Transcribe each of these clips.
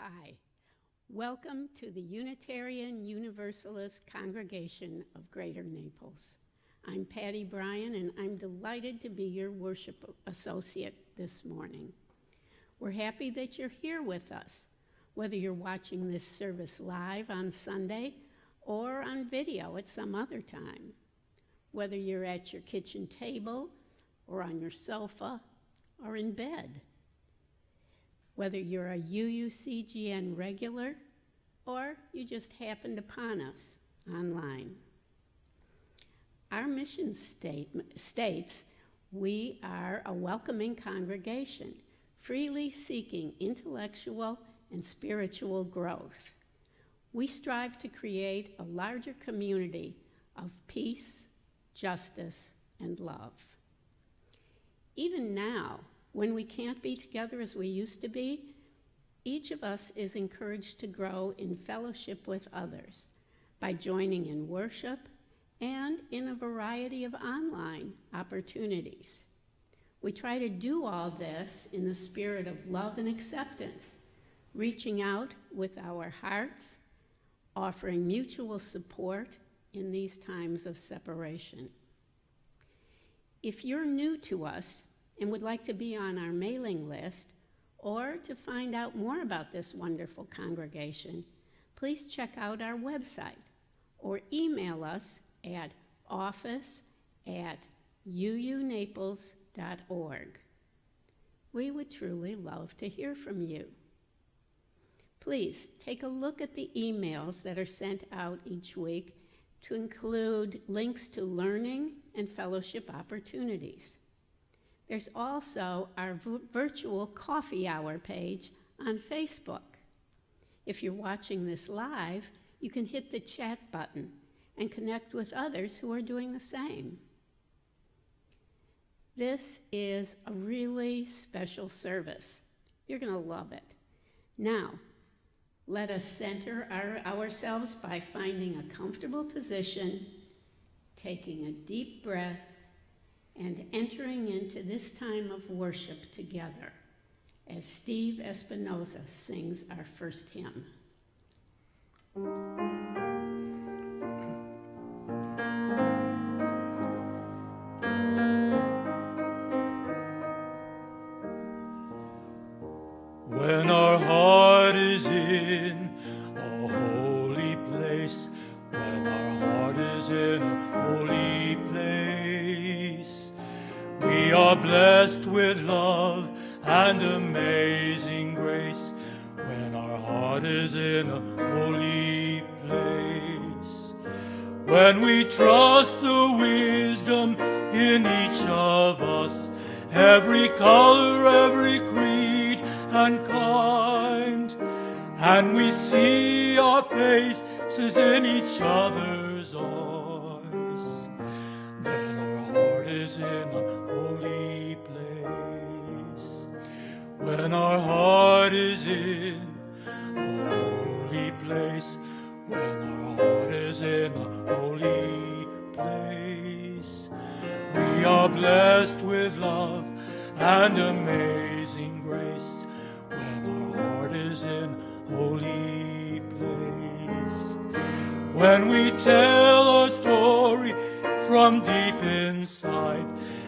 Hi, welcome to the Unitarian Universalist Congregation of Greater Naples. I'm Patty Bryan, and I'm delighted to be your worship associate this morning. We're happy that you're here with us, whether you're watching this service live on Sunday or on video at some other time. Whether you're at your kitchen table or on your sofa or in bed. Whether you're a UUCGN regular or you just happened upon us online. Our mission states we are a welcoming congregation, freely seeking intellectual and spiritual growth. We strive to create a larger community of peace, justice, and love. Even now, when we can't be together as we used to be, each of us is encouraged to grow in fellowship with others by joining in worship and in a variety of online opportunities. We try to do all this in the spirit of love and acceptance, reaching out with our hearts, offering mutual support in these times of separation. If you're new to us and would like to be on our mailing list or to find out more about this wonderful congregation, please check out our website or email us at office@uunaples.org. We would truly love to hear from you. Please take a look at the emails that are sent out each week to include links to learning and fellowship opportunities. There's also our virtual coffee hour page on Facebook. If you're watching this live, you can hit the chat button and connect with others who are doing the same. This is a really special service. You're going to love it. Now, let us center ourselves by finding a comfortable position, taking a deep breath, and entering into this time of worship together as Steve Espinosa sings our first hymn. When our heart is in a holy place, when our heart is in a holy place, we are blessed with love and amazing grace. When our heart is in a holy place, when we trust the wisdom in each of us, every color, every creed and kind, and we see our faces in each other's eyes, then our heart is in a holy place. When our heart is in a holy place, when our heart is in a holy place, we are blessed with love and amazing grace. When our heart is in holy place, when we tell a story from deep inside,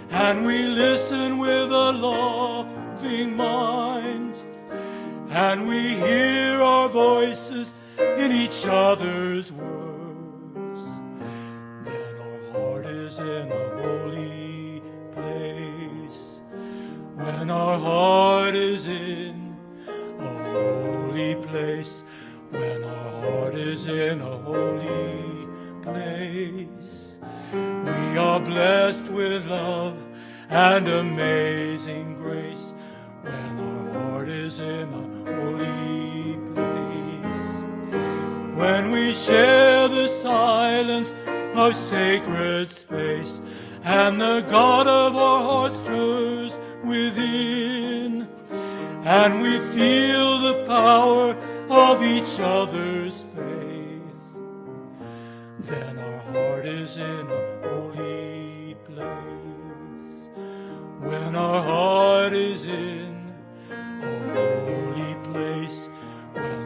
and we listen with a loving mind, and we hear our voices in each other's words, then our heart is in a holy place. When our heart is in a holy place, when our heart is in a holy place, we are blessed with love and amazing grace. When our heart is in a holy place, when we share the silence of sacred space, and the God of our hearts stirs within, and we feel the power of each other's faith, then our heart is in a holy place. When our heart is in a holy place, when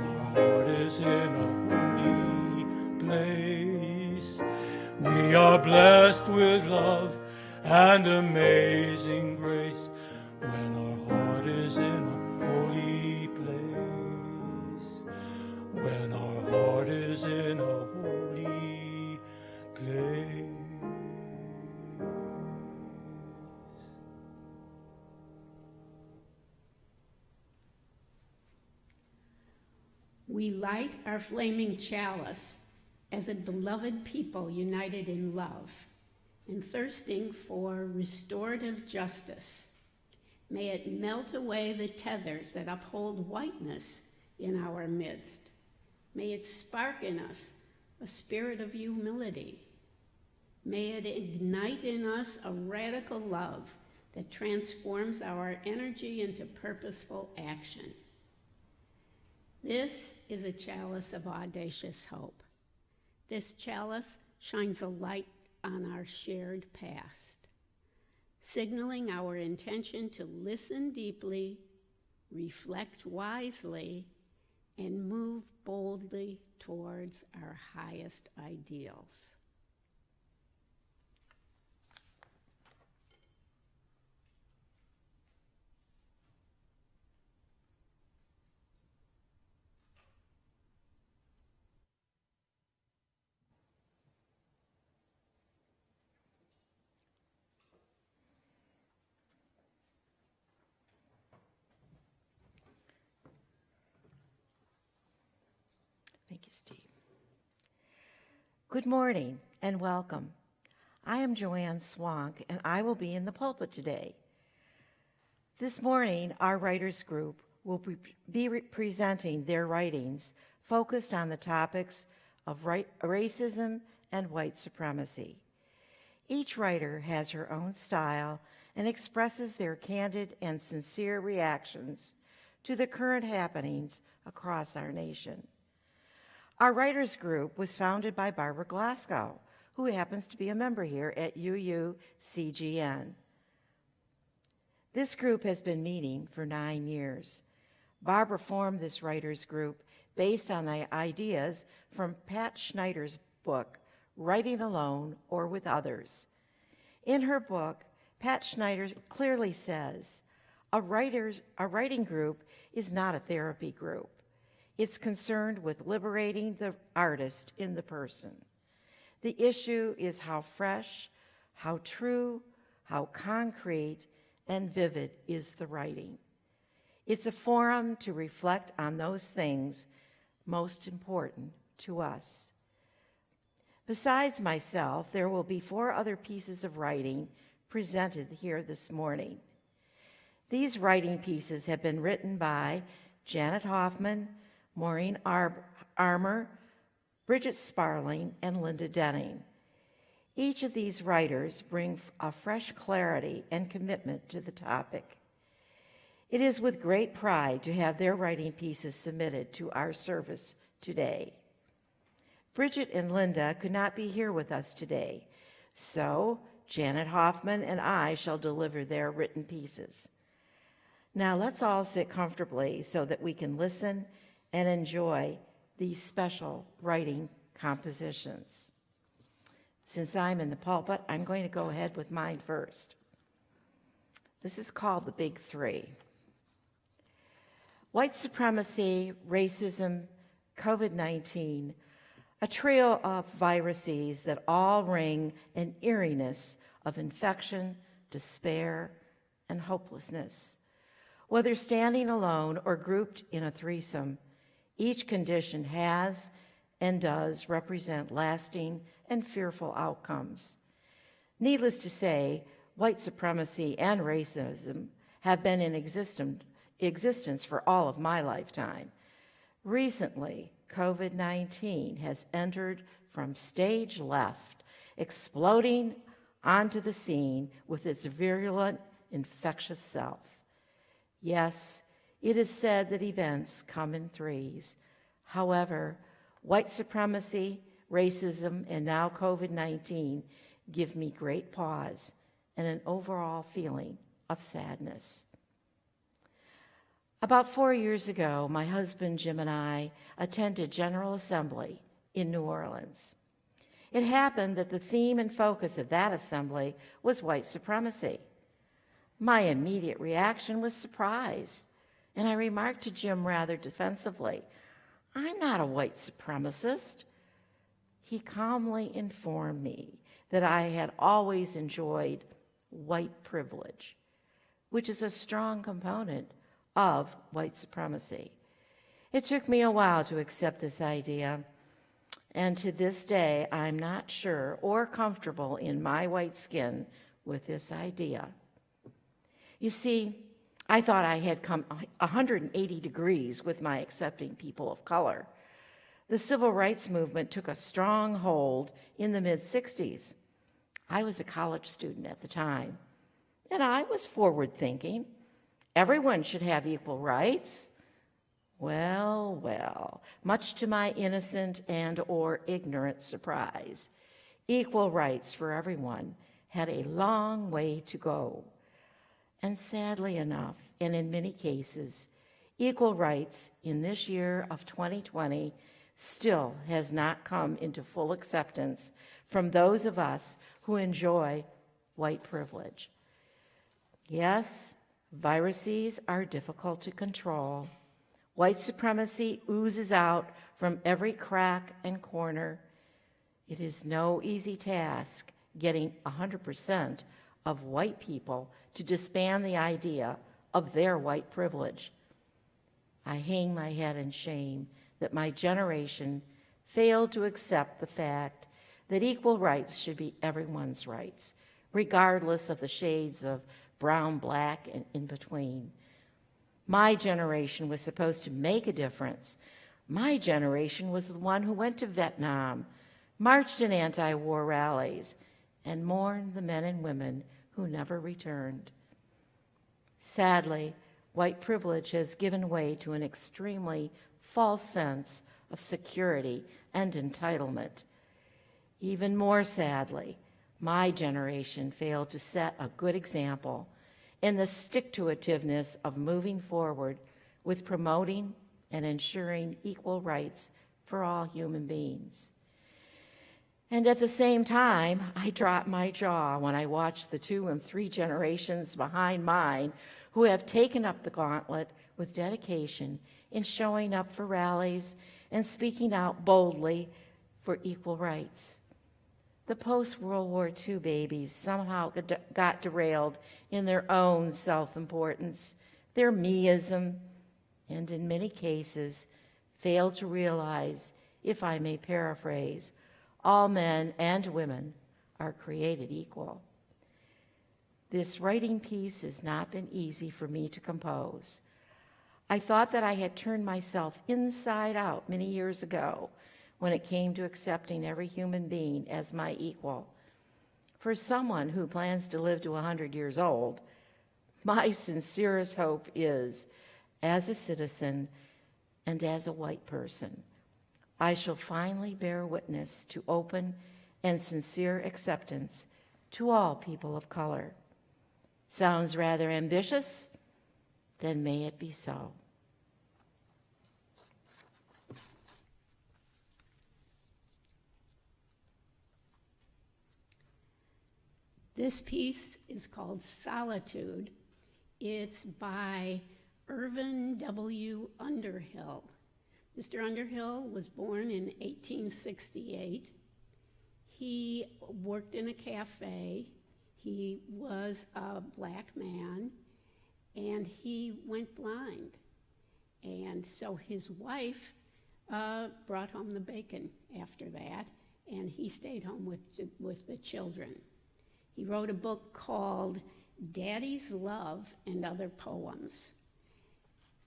are blessed with love and amazing grace, when our heart is in a holy place, when our heart is in a holy place. We light our flaming chalice as a beloved people united in love and thirsting for restorative justice. May it melt away the tethers that uphold whiteness in our midst. May it spark in us a spirit of humility. May it ignite in us a radical love that transforms our energy into purposeful action. This is a chalice of audacious hope. This chalice shines a light on our shared past, signaling our intention to listen deeply, reflect wisely, and move boldly towards our highest ideals. Thank you, Steve. Good morning and welcome. I am Joanne Swank, and I will be in the pulpit today. This morning, our writers group will be presenting their writings focused on the topics of racism and white supremacy. Each writer has her own style and expresses their candid and sincere reactions to the current happenings across our nation. Our writers group was founded by Barbara Glasgow, who happens to be a member here at UUCGN. This group has been meeting for 9 years. Barbara formed this writers group based on the ideas from Pat Schneider's book, Writing Alone or with Others. In her book, Pat Schneider clearly says, a writing group is not a therapy group. It's concerned with liberating the artist in the person. The issue is how fresh, how true, how concrete, and vivid is the writing. It's a forum to reflect on those things most important to us. Besides myself, there will be 4 other pieces of writing presented here this morning. These writing pieces have been written by Janet Hoffman, Maureen Armour, Bridget Sparling, and Linda Denning. Each of these writers bring a fresh clarity and commitment to the topic. It is with great pride to have their writing pieces submitted to our service today. Bridget and Linda could not be here with us today, so Janet Hoffman and I shall deliver their written pieces. Now let's all sit comfortably so that we can listen and enjoy these special writing compositions. Since I'm in the pulpit, I'm going to go ahead with mine first. This is called The Big Three. White supremacy, racism, COVID-19, a trio of viruses that all ring an eeriness of infection, despair, and hopelessness. Whether standing alone or grouped in a threesome, each condition has and does represent lasting and fearful outcomes. Needless to say, white supremacy and racism have been in existence for all of my lifetime. Recently, COVID-19 has entered from stage left, exploding onto the scene with its virulent, infectious self. Yes, it is said that events come in threes. However, white supremacy, racism, and now COVID-19 give me great pause and an overall feeling of sadness. About 4 years ago, my husband Jim and I attended General Assembly in New Orleans. It happened that the theme and focus of that assembly was white supremacy. My immediate reaction was surprise, and I remarked to Jim rather defensively, "I'm not a white supremacist." He calmly informed me that I had always enjoyed white privilege, which is a strong component of white supremacy. It took me a while to accept this idea, and to this day, I'm not sure or comfortable in my white skin with this idea. You see, I thought I had come 180 degrees with my accepting people of color. The civil rights movement took a strong hold in the mid-60s. I was a college student at the time, and I was forward-thinking. Everyone should have equal rights. Well, much to my innocent and or ignorant surprise, equal rights for everyone had a long way to go. And sadly enough, and in many cases, equal rights in this year of 2020 still has not come into full acceptance from those of us who enjoy white privilege. Yes, viruses are difficult to control. White supremacy oozes out from every crack and corner. It is no easy task getting 100% of white people to disband the idea of their white privilege. I hang my head in shame that my generation failed to accept the fact that equal rights should be everyone's rights, regardless of the shades of brown, black, and in between. My generation was supposed to make a difference. My generation was the one who went to Vietnam, marched in anti-war rallies, and mourned the men and women who never returned. Sadly, white privilege has given way to an extremely false sense of security and entitlement. Even more sadly, my generation failed to set a good example in the stick-to-itiveness of moving forward with promoting and ensuring equal rights for all human beings. And at the same time, I dropped my jaw when I watched the 2 and 3 generations behind mine who have taken up the gauntlet with dedication in showing up for rallies and speaking out boldly for equal rights. The post-World War II babies somehow got derailed in their own self-importance, their meism, and in many cases failed to realize, if I may paraphrase, all men and women are created equal. This writing piece has not been easy for me to compose. I thought that I had turned myself inside out many years ago when it came to accepting every human being as my equal. For someone who plans to live to 100 years old, my sincerest hope is, as a citizen and as a white person, I shall finally bear witness to open and sincere acceptance to all people of color. Sounds rather ambitious? Then may it be so. This piece is called Solitude. It's by Irvin W. Underhill. Mr. Underhill was born in 1868. He worked in a cafe. He was a black man, and he went blind. And so his wife brought home the bacon after that, and he stayed home with the children. He wrote a book called Daddy's Love and Other Poems.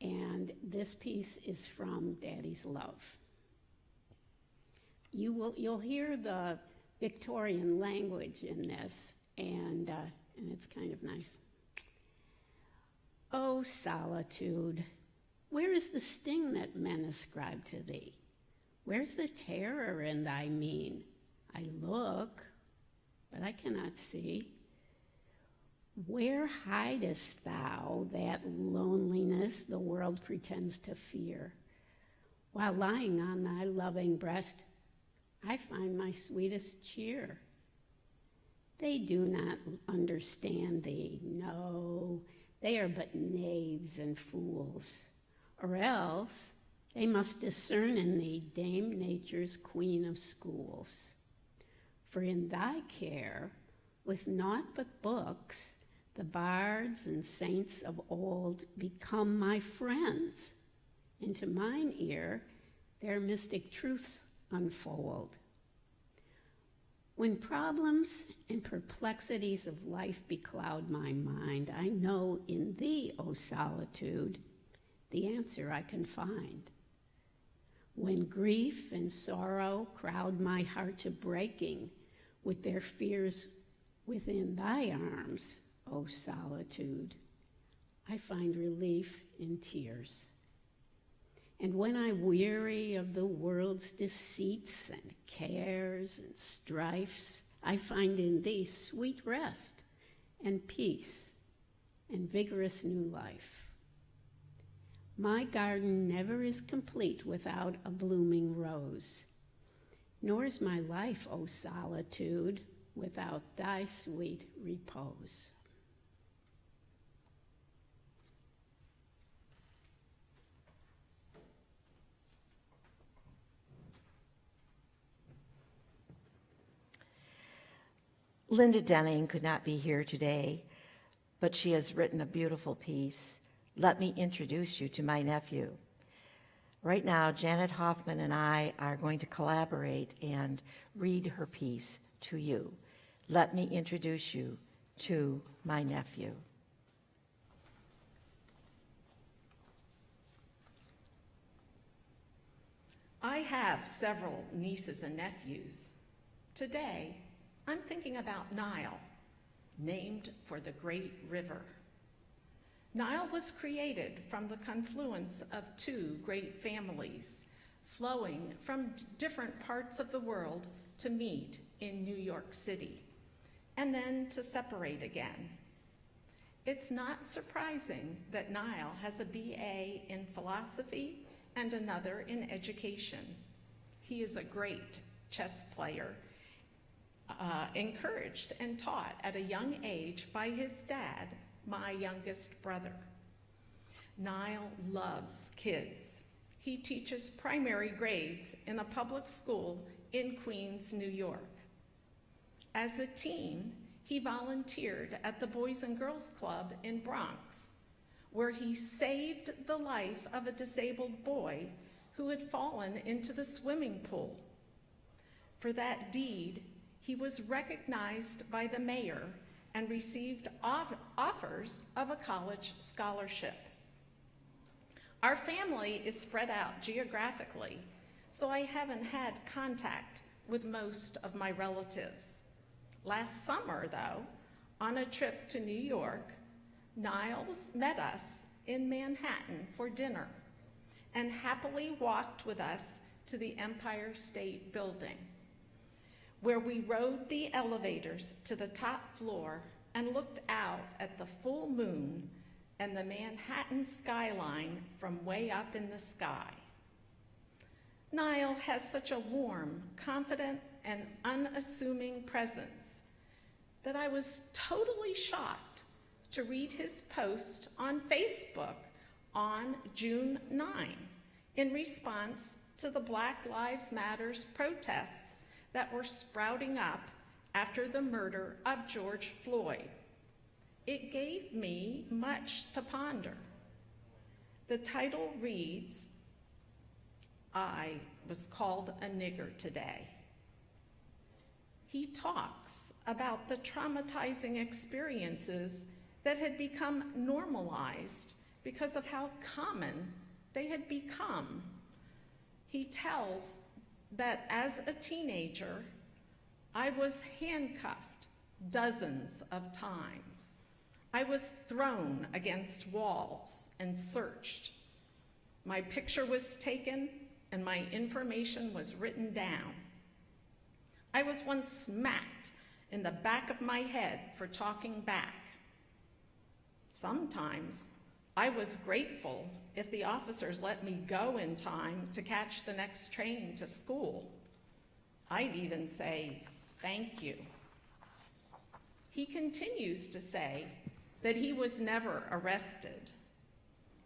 And this piece is from Daddy's Love. You'll hear the Victorian language in this, and it's kind of nice. Oh, solitude, where is the sting that men ascribe to thee? Where's the terror in thy mien? I look, but I cannot see. Where hidest thou that loneliness the world pretends to fear? While lying on thy loving breast, I find my sweetest cheer. They do not understand thee, no, they are but knaves and fools. Or else they must discern in thee Dame Nature's queen of schools. For in thy care, with naught but books, the bards and saints of old become my friends, and to mine ear their mystic truths unfold. When problems and perplexities of life becloud my mind, I know in thee, O solitude, the answer I can find. When grief and sorrow crowd my heart to breaking with their fears within thy arms, O solitude, I find relief in tears. And when I weary of the world's deceits and cares and strifes, I find in thee sweet rest and peace and vigorous new life. My garden never is complete without a blooming rose, nor is my life, O solitude, without thy sweet repose. Linda Denning could not be here today, but she has written a beautiful piece. Let me introduce you to my nephew. Right now, Janet Hoffman and I are going to collaborate and read her piece to you. Let me introduce you to my nephew. I have several nieces and nephews. Today, I'm thinking about Nile, named for the great river. Nile was created from the confluence of two great families, flowing from different parts of the world to meet in New York City, and then to separate again. It's not surprising that Nile has a BA in philosophy and another in education. He is a great chess player, encouraged and taught at a young age by his dad, my youngest brother. Nile loves kids. He teaches primary grades in a public school in Queens, New York. As a teen, he volunteered at the Boys and Girls Club in Bronx, where he saved the life of a disabled boy who had fallen into the swimming pool. For that deed, he was recognized by the mayor and received offers of a college scholarship. Our family is spread out geographically, so I haven't had contact with most of my relatives. Last summer, though, on a trip to New York, Niles met us in Manhattan for dinner and happily walked with us to the Empire State Building, where we rode the elevators to the top floor and looked out at the full moon and the Manhattan skyline from way up in the sky. Nile has such a warm, confident, and unassuming presence that I was totally shocked to read his post on Facebook on June 9 in response to the Black Lives Matter's protests that were sprouting up after the murder of George Floyd. It gave me much to ponder. The title reads, "I was called a nigger today." He talks about the traumatizing experiences that had become normalized because of how common they had become. He tells that as a teenager, I was handcuffed dozens of times. I was thrown against walls and searched. My picture was taken and my information was written down. I was once smacked in the back of my head for talking back. Sometimes I was grateful if the officers let me go in time to catch the next train to school. I'd even say, thank you. He continues to say that he was never arrested.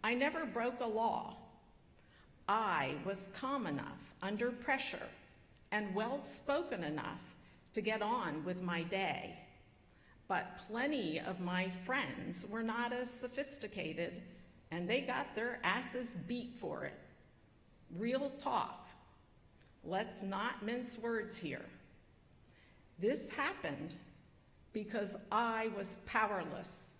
I never broke a law. I was calm enough under pressure and well-spoken enough to get on with my day. But plenty of my friends were not as sophisticated, and they got their asses beat for it. Real talk. Let's not mince words here. This happened because I was powerless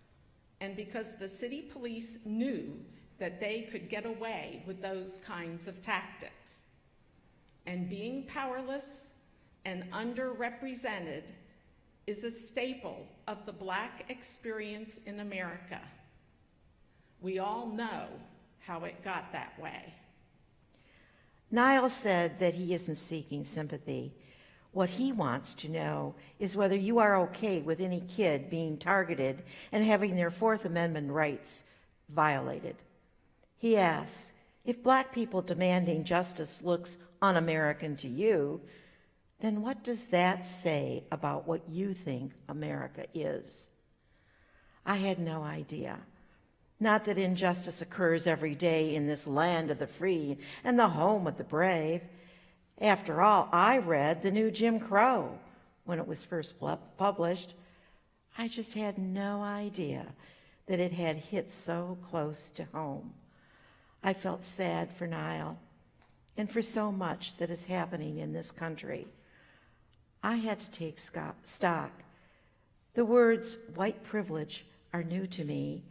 and because the city police knew that they could get away with those kinds of tactics. And being powerless and underrepresented is a staple of the Black experience in America. We all know how it got that way. Niall said that he isn't seeking sympathy. What he wants to know is whether you are okay with any kid being targeted and having their Fourth Amendment rights violated. He asks, if Black people demanding justice looks un-American to you, then what does that say about what you think America is? I had no idea. Not that injustice occurs every day in this land of the free and the home of the brave. After all, I read the new Jim Crow when it was first published. I just had no idea that it had hit so close to home. I felt sad for Niall and for so much that is happening in this country. I had to take stock. The words white privilege are new to me.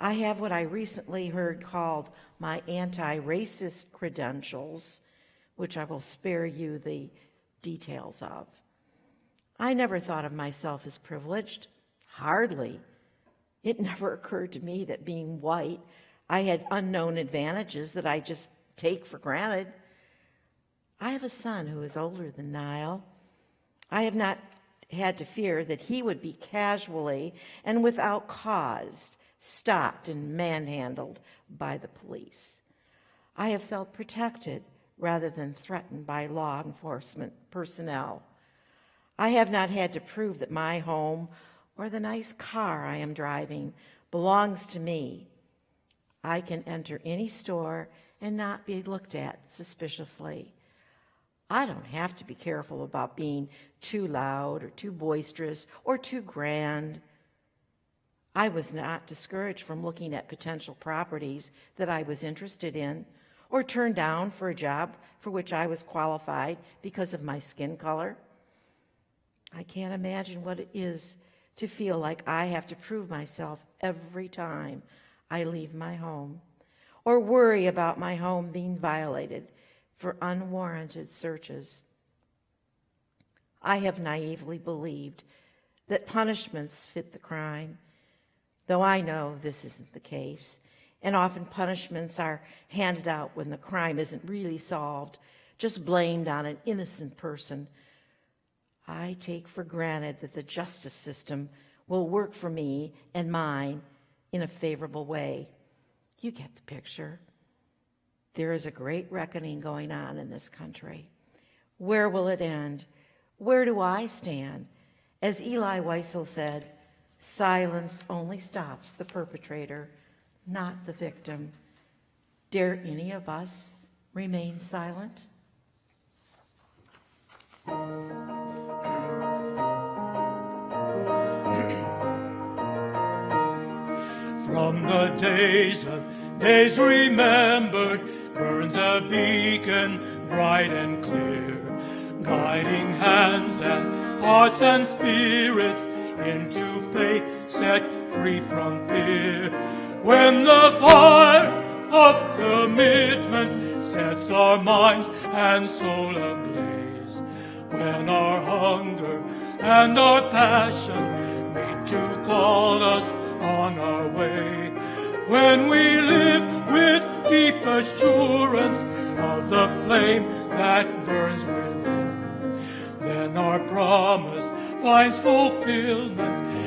I have what I recently heard called my anti-racist credentials, which I will spare you the details of. I never thought of myself as privileged. Hardly. It never occurred to me that being white, I had unknown advantages that I just take for granted. I have a son who is older than Niall. I have not had to fear that he would be casually and without cause stopped and manhandled by the police. I have felt protected rather than threatened by law enforcement personnel. I have not had to prove that my home or the nice car I am driving belongs to me. I can enter any store and not be looked at suspiciously. I don't have to be careful about being too loud or too boisterous or too grand. I was not discouraged from looking at potential properties that I was interested in or turned down for a job for which I was qualified because of my skin color. I can't imagine what it is to feel like I have to prove myself every time I leave my home or worry about my home being violated for unwarranted searches. I have naively believed that punishments fit the crime, though I know this isn't the case, and often punishments are handed out when the crime isn't really solved, just blamed on an innocent person. I take for granted that the justice system will work for me and mine in a favorable way. You get the picture. There is a great reckoning going on in this country. Where will it end? Where do I stand? As Eli Wiesel said, silence only stops the perpetrator, not the victim. Dare any of us remain silent? From the days remembered burns a beacon bright and clear, guiding hands and hearts and spirits into faith set free from fear. When the fire of commitment sets our minds and soul ablaze, when our hunger and our passion meet to call us on our way, when we live with deep assurance of the flame that burns within, then our promise finds fulfillment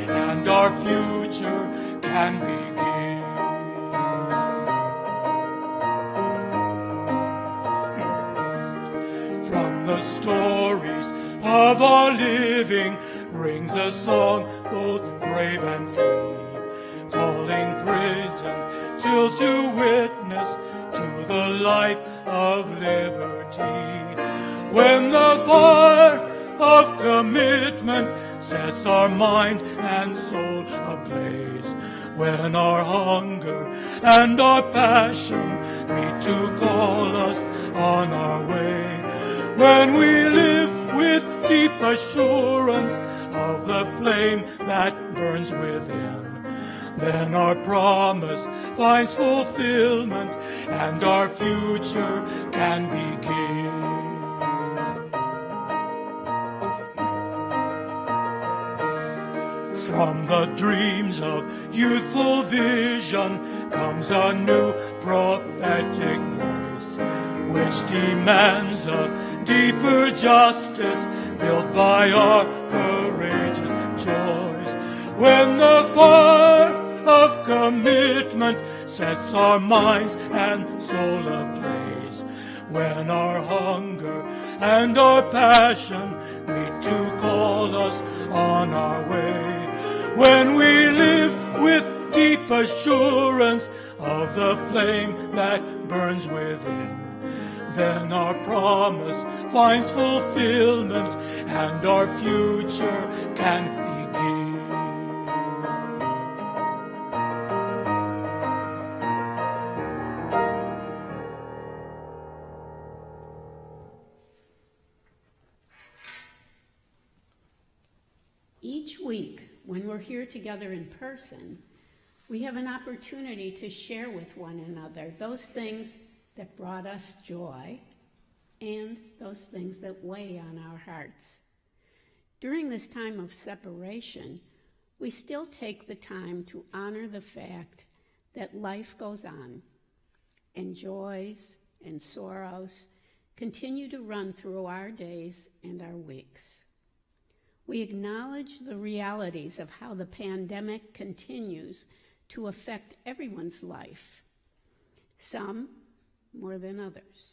and our future can begin. From the stories of our living rings a song both brave and free, calling prison till to witness to the life of liberty. When the fire of commitment sets our mind and soul ablaze, when our hunger and our passion meet to call us on our way, when we live with deep assurance of the flame that burns within, then our promise finds fulfillment and our future can begin. From the dreams of youthful vision comes a new prophetic voice, which demands a deeper justice built by our courageous choice. When the fire of commitment sets our minds and soul ablaze, when our hunger and our passion meet to call us on our way, when we live with deep assurance of the flame that burns within, then our promise finds fulfillment and our future can begin. Each week, when we're here together in person, we have an opportunity to share with one another those things that brought us joy and those things that weigh on our hearts. During this time of separation, we still take the time to honor the fact that life goes on, and joys and sorrows continue to run through our days and our weeks. We acknowledge the realities of how the pandemic continues to affect everyone's life, some more than others.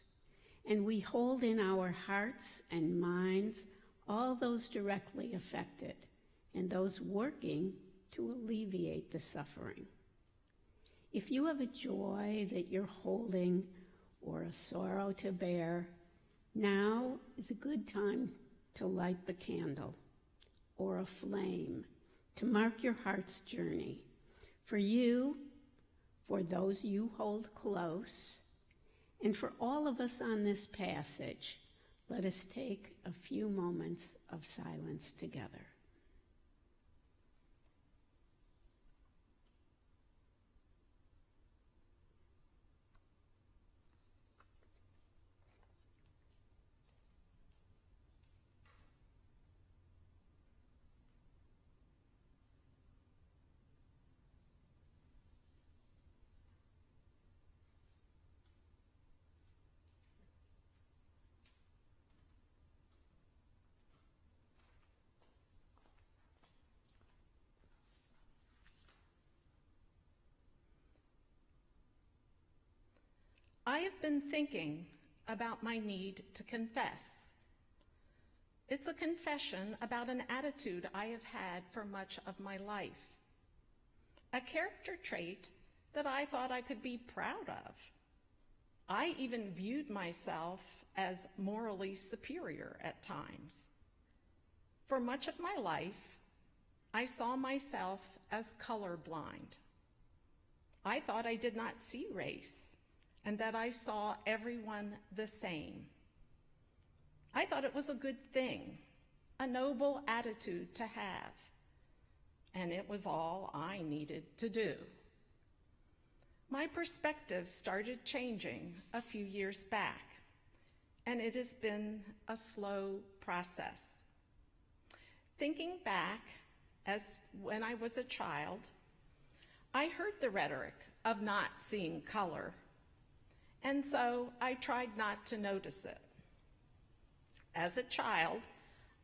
And we hold in our hearts and minds all those directly affected and those working to alleviate the suffering. If you have a joy that you're holding or a sorrow to bear, now is a good time to light the candle or a flame to mark your heart's journey. For you, for those you hold close, and for all of us on this passage, let us take a few moments of silence together. I have been thinking about my need to confess. It's a confession about an attitude I have had for much of my life, a character trait that I thought I could be proud of. I even viewed myself as morally superior at times. For much of my life, I saw myself as colorblind. I thought I did not see race, and that I saw everyone the same. I thought it was a good thing, a noble attitude to have, and it was all I needed to do. My perspective started changing a few years back, and it has been a slow process. Thinking back as when I was a child, I heard the rhetoric of not seeing color, and so I tried not to notice it. As a child,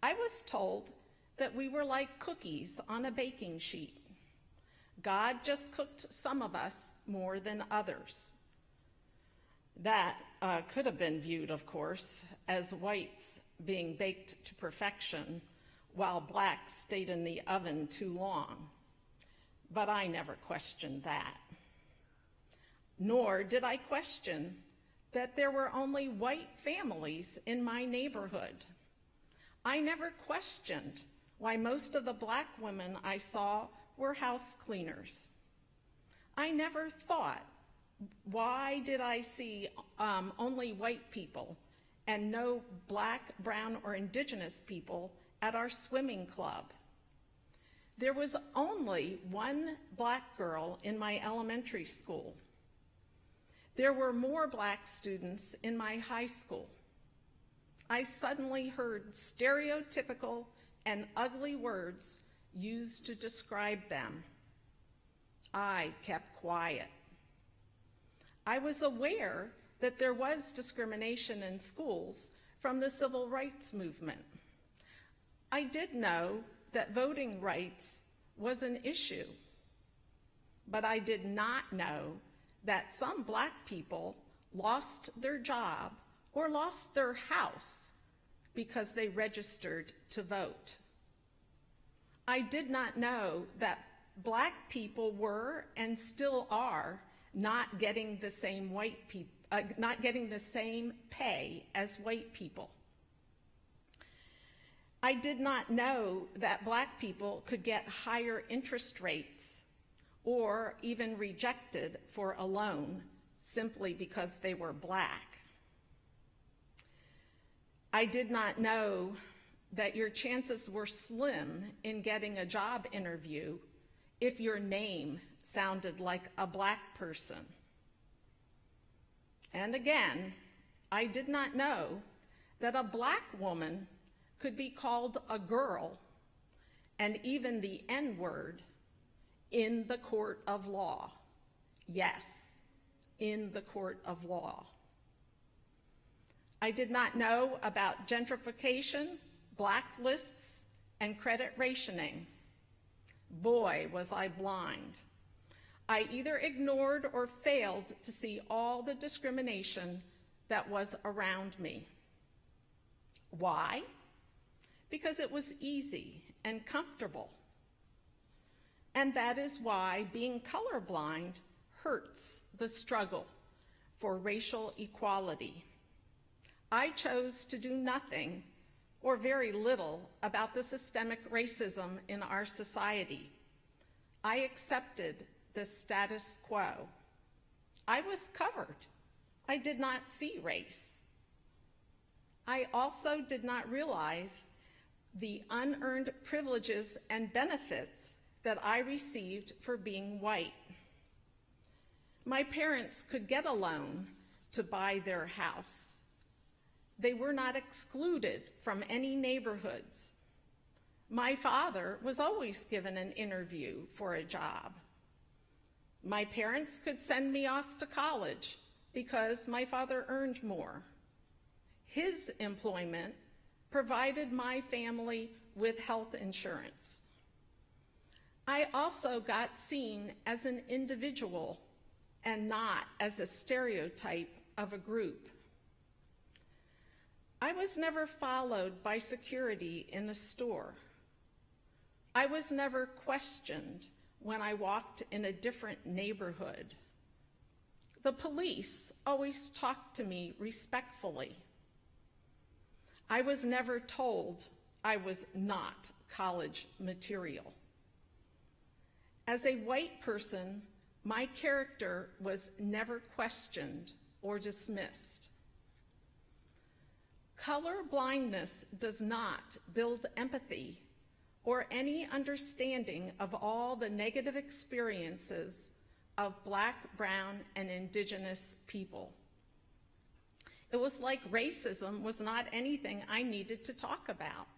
I was told that we were like cookies on a baking sheet. God just cooked some of us more than others. That could have been viewed, of course, as whites being baked to perfection while blacks stayed in the oven too long. But I never questioned that. Nor did I question that there were only white families in my neighborhood. I never questioned why most of the black women I saw were house cleaners. I never thought, why did I see only white people and no black, brown, or indigenous people at our swimming club? There was only one black girl in my elementary school. There were more black students in my high school. I suddenly heard stereotypical and ugly words used to describe them. I kept quiet. I was aware that there was discrimination in schools from the civil rights movement. I did know that voting rights was an issue, but I did not know that some black people lost their job or lost their house because they registered to vote. I did not know that black people were and still are not getting the same pay as white people. I did not know that black people could get higher interest rates or even rejected for a loan simply because they were black. I did not know that your chances were slim in getting a job interview if your name sounded like a black person. And again, I did not know that a black woman could be called a girl and even the N-word in the court of law. Yes, in the court of law. I did not know about gentrification, blacklists, and credit rationing. Boy, was I blind. I either ignored or failed to see all the discrimination that was around me. Why? Because it was easy and comfortable. And that is why being colorblind hurts the struggle for racial equality. I chose to do nothing or very little about the systemic racism in our society. I accepted the status quo. I was covered. I did not see race. I also did not realize the unearned privileges and benefits that I received for being white. My parents could get a loan to buy their house. They were not excluded from any neighborhoods. My father was always given an interview for a job. My parents could send me off to college because my father earned more. His employment provided my family with health insurance. I also got seen as an individual and not as a stereotype of a group. I was never followed by security in a store. I was never questioned when I walked in a different neighborhood. The police always talked to me respectfully. I was never told I was not college material. As a white person, my character was never questioned or dismissed. Color blindness does not build empathy or any understanding of all the negative experiences of Black, brown, and indigenous people. It was like racism was not anything I needed to talk about.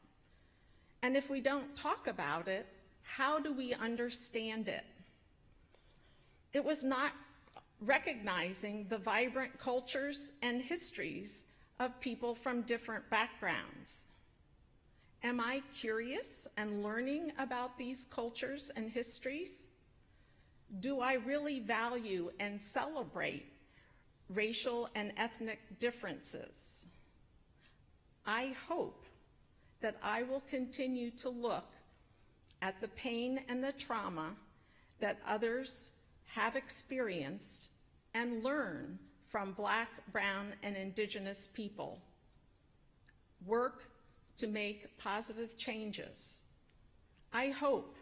And if we don't talk about it, how do we understand it? It was not recognizing the vibrant cultures and histories of people from different backgrounds. Am I curious and learning about these cultures and histories? Do I really value and celebrate racial and ethnic differences? I hope that I will continue to look at the pain and the trauma that others have experienced and learn from Black, brown, and Indigenous people. Work to make positive changes. I hope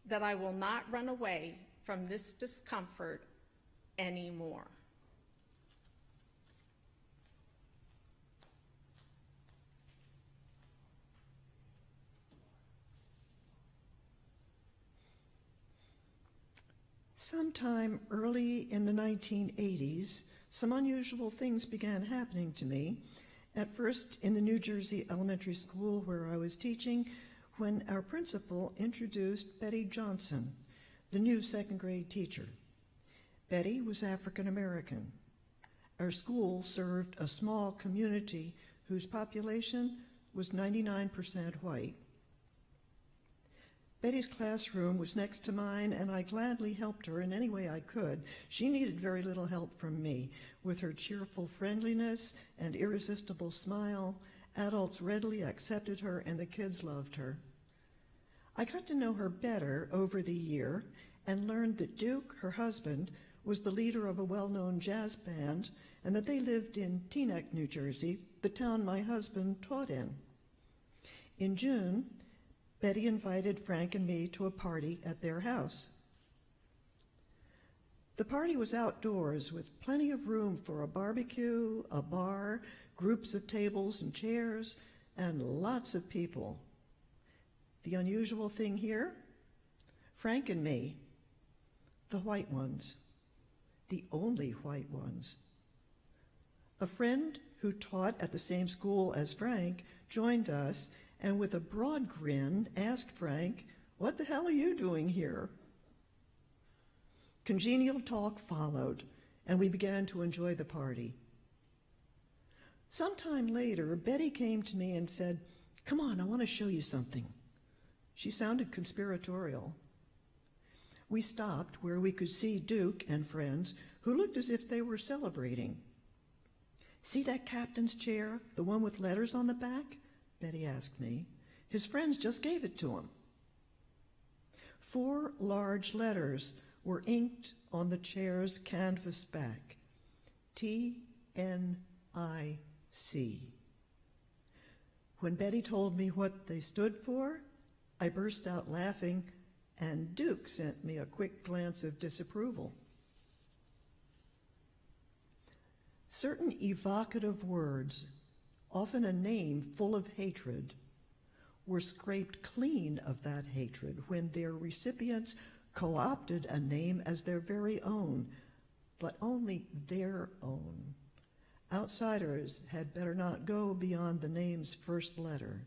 that I will not run away from this discomfort anymore. Sometime early in the 1980s, some unusual things began happening to me. At first in the New Jersey elementary school where I was teaching, when our principal introduced Betty Johnson, the new second grade teacher. Betty was African American. Our school served a small community whose population was 99% white. Betty's classroom was next to mine, and I gladly helped her in any way I could. She needed very little help from me. With her cheerful friendliness and irresistible smile, adults readily accepted her, and the kids loved her. I got to know her better over the year and learned that Duke, her husband, was the leader of a well-known jazz band, and that they lived in Teaneck, New Jersey, the town my husband taught in. In June, Betty invited Frank and me to a party at their house. The party was outdoors with plenty of room for a barbecue, a bar, groups of tables and chairs, and lots of people. The unusual thing here? Frank and me, the white ones, the only white ones. A friend who taught at the same school as Frank joined us and with a broad grin asked Frank, "What the hell are you doing here?" Congenial talk followed, and we began to enjoy the party. Sometime later, Betty came to me and said, "Come on, I want to show you something." She sounded conspiratorial. We stopped where we could see Duke and friends who looked as if they were celebrating. "See that captain's chair, the one with letters on the back?" Betty asked me. "His friends just gave it to him." 4 large letters were inked on the chair's canvas back. TNIC. When Betty told me what they stood for, I burst out laughing, and Duke sent me a quick glance of disapproval. Certain evocative words, often a name full of hatred, were scraped clean of that hatred when their recipients co-opted a name as their very own, but only their own. Outsiders had better not go beyond the name's first letter.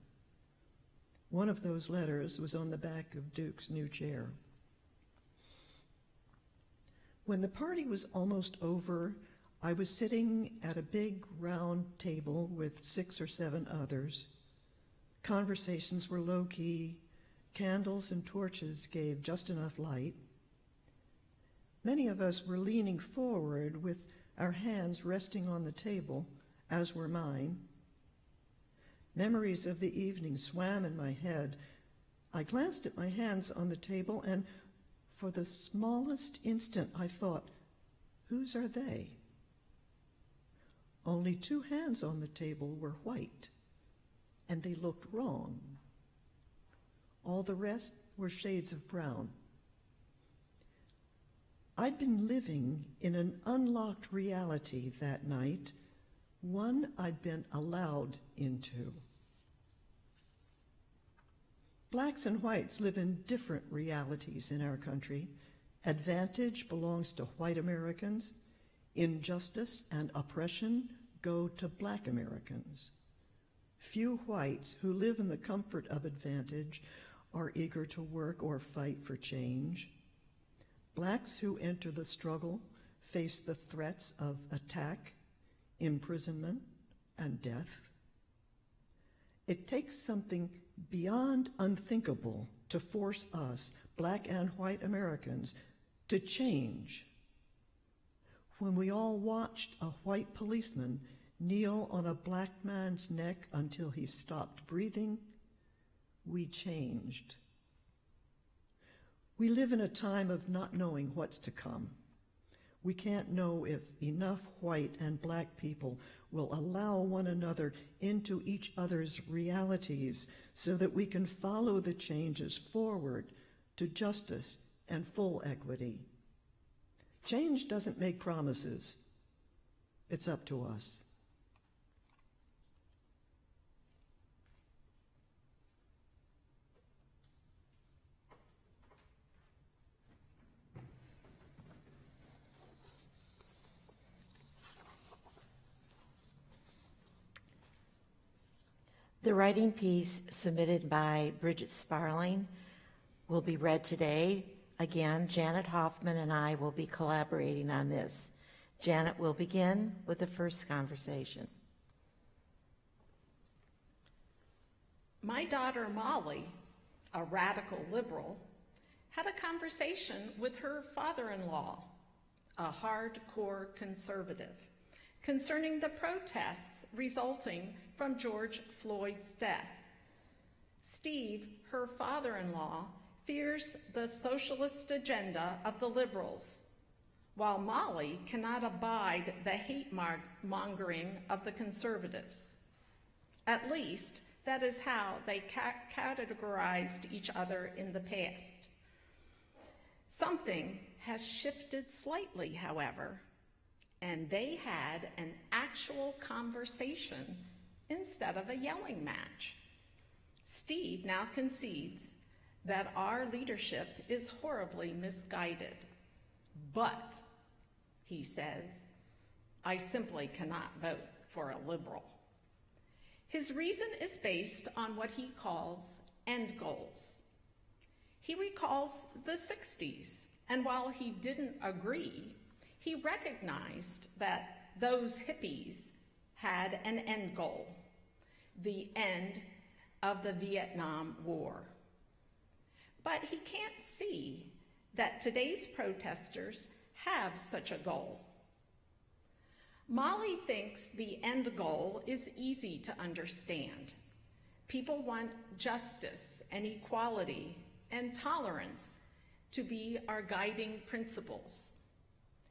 One of those letters was on the back of Duke's new chair. When the party was almost over, I was sitting at a big round table with 6 or 7 others. Conversations were low-key. Candles and torches gave just enough light. Many of us were leaning forward with our hands resting on the table, as were mine. Memories of the evening swam in my head. I glanced at my hands on the table, and for the smallest instant I thought, whose are they? Only 2 hands on the table were white, and they looked wrong. All the rest were shades of brown. I'd been living in an unlocked reality that night, one I'd been allowed into. Blacks and whites live in different realities in our country. Advantage belongs to white Americans. Injustice and oppression go to Black Americans. Few whites who live in the comfort of advantage are eager to work or fight for change. Blacks who enter the struggle face the threats of attack, imprisonment, and death. It takes something beyond unthinkable to force us, Black and white Americans, to change. When we all watched a white policeman kneel on a black man's neck until he stopped breathing, we changed. We live in a time of not knowing what's to come. We can't know if enough white and black people will allow one another into each other's realities so that we can follow the changes forward to justice and full equity. Change doesn't make promises. It's up to us. The writing piece submitted by Bridget Sparling will be read today. Again, Janet Hoffman and I will be collaborating on this. Janet will begin with the first conversation. My daughter Molly, a radical liberal, had a conversation with her father-in-law, a hardcore conservative, concerning the protests resulting from George Floyd's death. Steve, her father-in-law, fears the socialist agenda of the liberals, while Molly cannot abide the hate-mongering of the conservatives. At least, that is how they categorized each other in the past. Something has shifted slightly, however, and they had an actual conversation instead of a yelling match. Steve now concedes that our leadership is horribly misguided. But, he says, I simply cannot vote for a liberal. His reason is based on what he calls end goals. He recalls the 60s, and while he didn't agree, he recognized that those hippies had an end goal, the end of the Vietnam War. But he can't see that today's protesters have such a goal. Molly thinks the end goal is easy to understand. People want justice and equality and tolerance to be our guiding principles.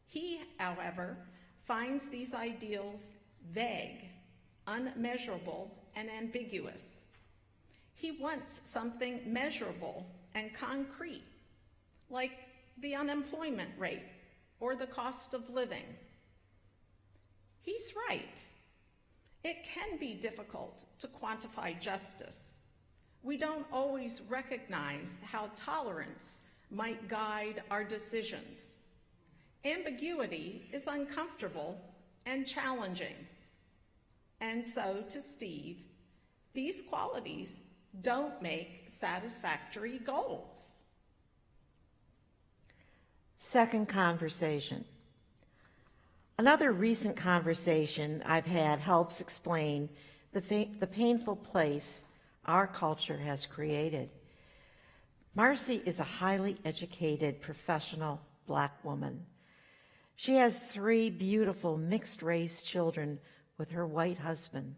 He, however, finds these ideals vague, unmeasurable, and ambiguous. He wants something measurable and concrete, like the unemployment rate or the cost of living. He's right. It can be difficult to quantify justice. We don't always recognize how tolerance might guide our decisions. Ambiguity is uncomfortable and challenging. And so, to Steve, these qualities don't make satisfactory goals. Second conversation. Another recent conversation I've had helps explain the painful place our culture has created. Marcy is a highly educated, professional Black woman. She has 3 beautiful mixed-race children with her white husband.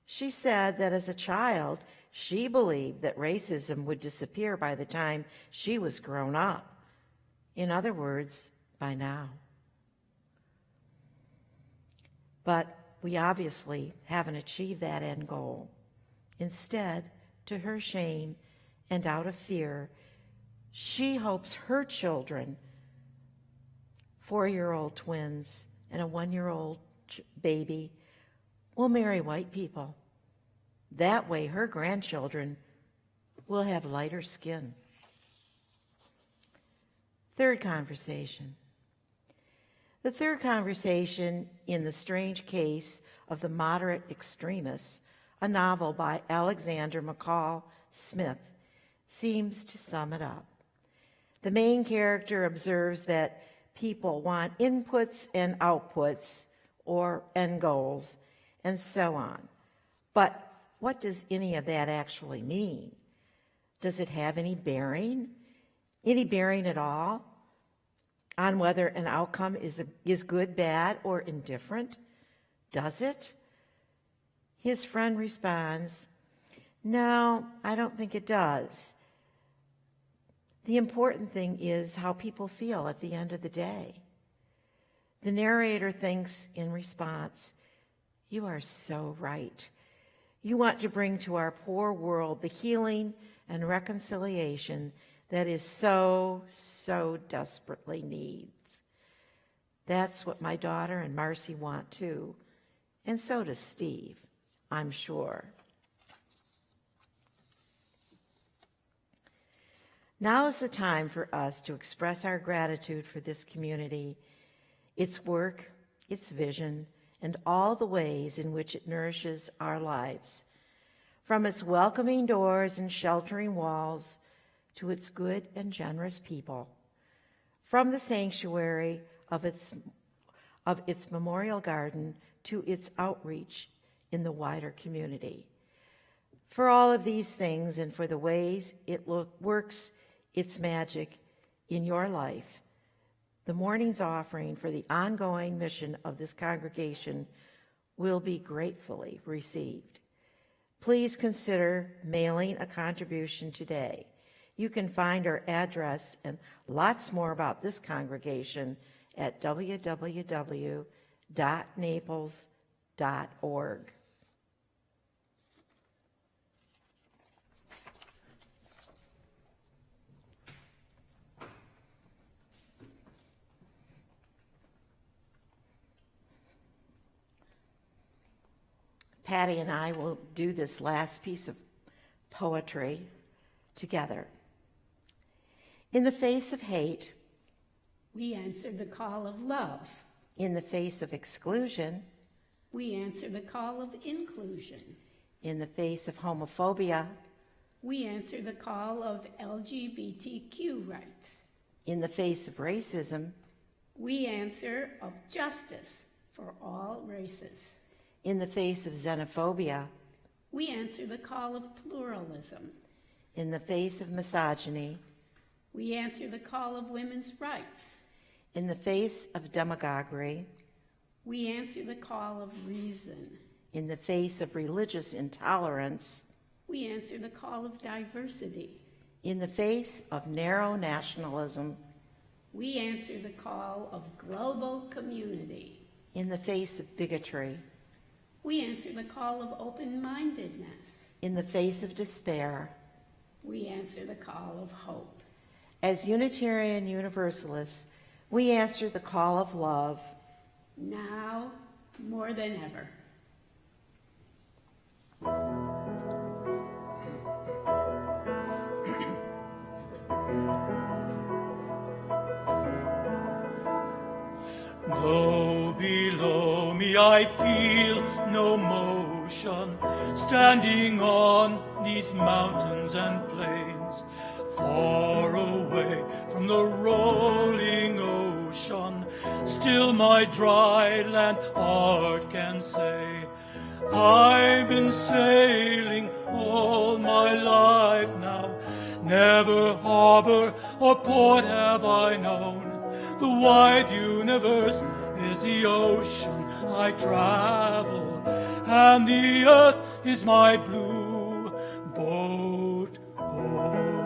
She said that as a child, she believed that racism would disappear by the time she was grown up. In other words, by now. But we obviously haven't achieved that end goal. Instead, to her shame and out of fear, she hopes her children, 4-year-old twins and a 1-year-old baby, will marry white people. That way her grandchildren will have lighter skin. Third conversation. The third conversation in The Strange Case of the Moderate Extremists, a novel by Alexander McCall Smith, seems to sum it up. The main character observes that people want inputs and outputs, or end goals, and so on. But what does any of that actually mean? Does it have any bearing? Any bearing at all on whether an outcome is good, bad, or indifferent? Does it? His friend responds, no, I don't think it does. The important thing is how people feel at the end of the day. The narrator thinks in response, you are so right. You want to bring to our poor world the healing and reconciliation that is so desperately needs. That's what my daughter and Marcy want too, and so does Steve, I'm sure. Now is the time for us to express our gratitude for this community, its work, its vision, and all the ways in which it nourishes our lives. From its welcoming doors and sheltering walls to its good and generous people. From the sanctuary of its memorial garden to its outreach in the wider community. For all of these things and for the ways it works its magic in your life, the morning's offering for the ongoing mission of this congregation will be gratefully received. Please consider mailing a contribution today. You can find our address and lots more about this congregation at www.naples.org. Patty and I will do this last piece of poetry together. In the face of hate, we answer the call of love. In the face of exclusion, we answer the call of inclusion. In the face of homophobia, we answer the call of LGBTQ rights. In the face of racism, we answer of justice for all races. In the face of xenophobia, we answer the call of pluralism. In the face of misogyny, we answer the call of women's rights. In the face of demagoguery, we answer the call of reason. In the face of religious intolerance, we answer the call of diversity. In the face of narrow nationalism, we answer the call of global community. In the face of bigotry, we answer the call of open-mindedness. In the face of despair, we answer the call of hope. As Unitarian Universalists, we answer the call of love. Now more than ever. Though below me I feel no motion, standing on these mountains and plains, far away from the rolling ocean, still my dry land heart can say, I've been sailing all my life now, never harbor or port have I known. The wide universe is the ocean I travel, and the earth is my blue boat home.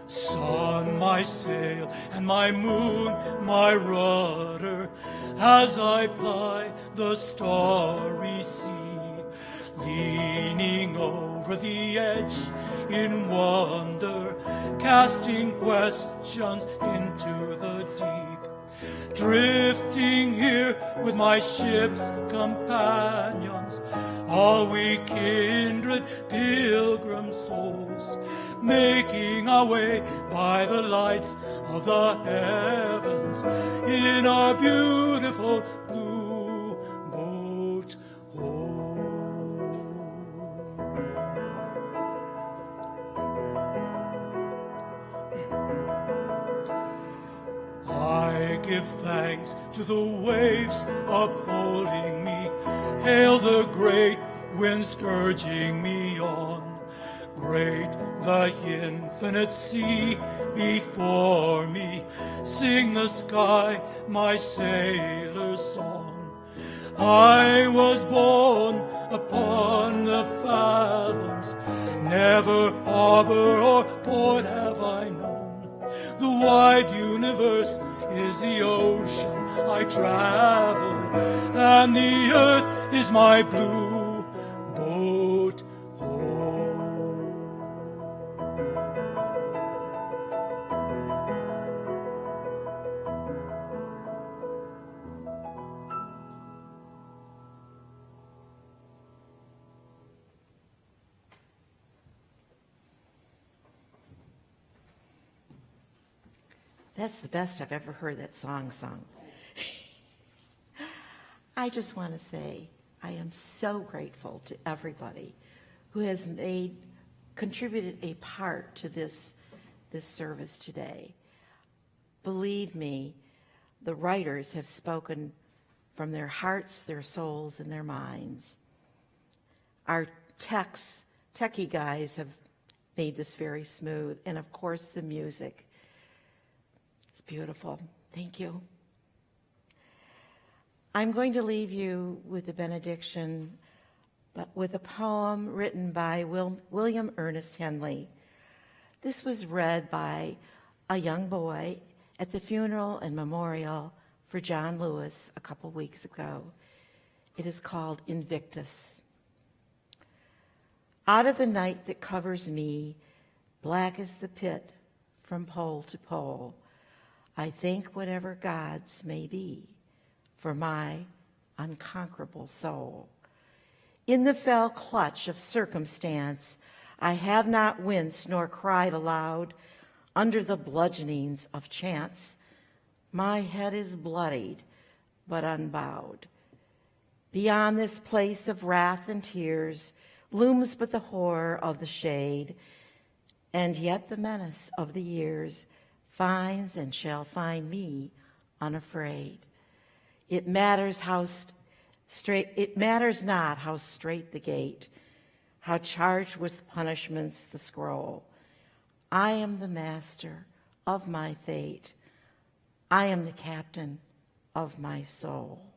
Sun, my sail, and my moon, my rudder, as I ply the starry sea, leaning over the edge in wonder, casting questions into the deep, drifting here with my ship's companions, all we kindred pilgrim souls, making our way by the lights of the heavens in our beautiful blue boat home. I give thanks to the waves upholding me, hail the great wind scourging me on, Great the infinite sea before me. Sing the sky my sailor's song. I was born upon the fathoms. Never harbor or port have I known. The wide universe is the ocean I travel, and the earth is my blue boat home. That's the best I've ever heard that song sung. I just want to say I am so grateful to everybody who has contributed a part to this service today. Believe me, the writers have spoken from their hearts, their souls, and their minds. Our techie guys have made this very smooth, and of course the music. It's beautiful. Thank you. I'm going to leave you with a benediction, but with a poem written by William Ernest Henley. This was read by a young boy at the funeral and memorial for John Lewis a couple weeks ago. It is called Invictus. Out of the night that covers me, black as the pit from pole to pole, I thank whatever gods may be for my unconquerable soul. In the fell clutch of circumstance, I have not winced nor cried aloud under the bludgeonings of chance. My head is bloodied, but unbowed. Beyond this place of wrath and tears looms but the horror of the shade, and yet the menace of the years finds and shall find me unafraid. It matters not how straight the gate, how charged with punishments the scroll. I am the master of my fate. I am the captain of my soul.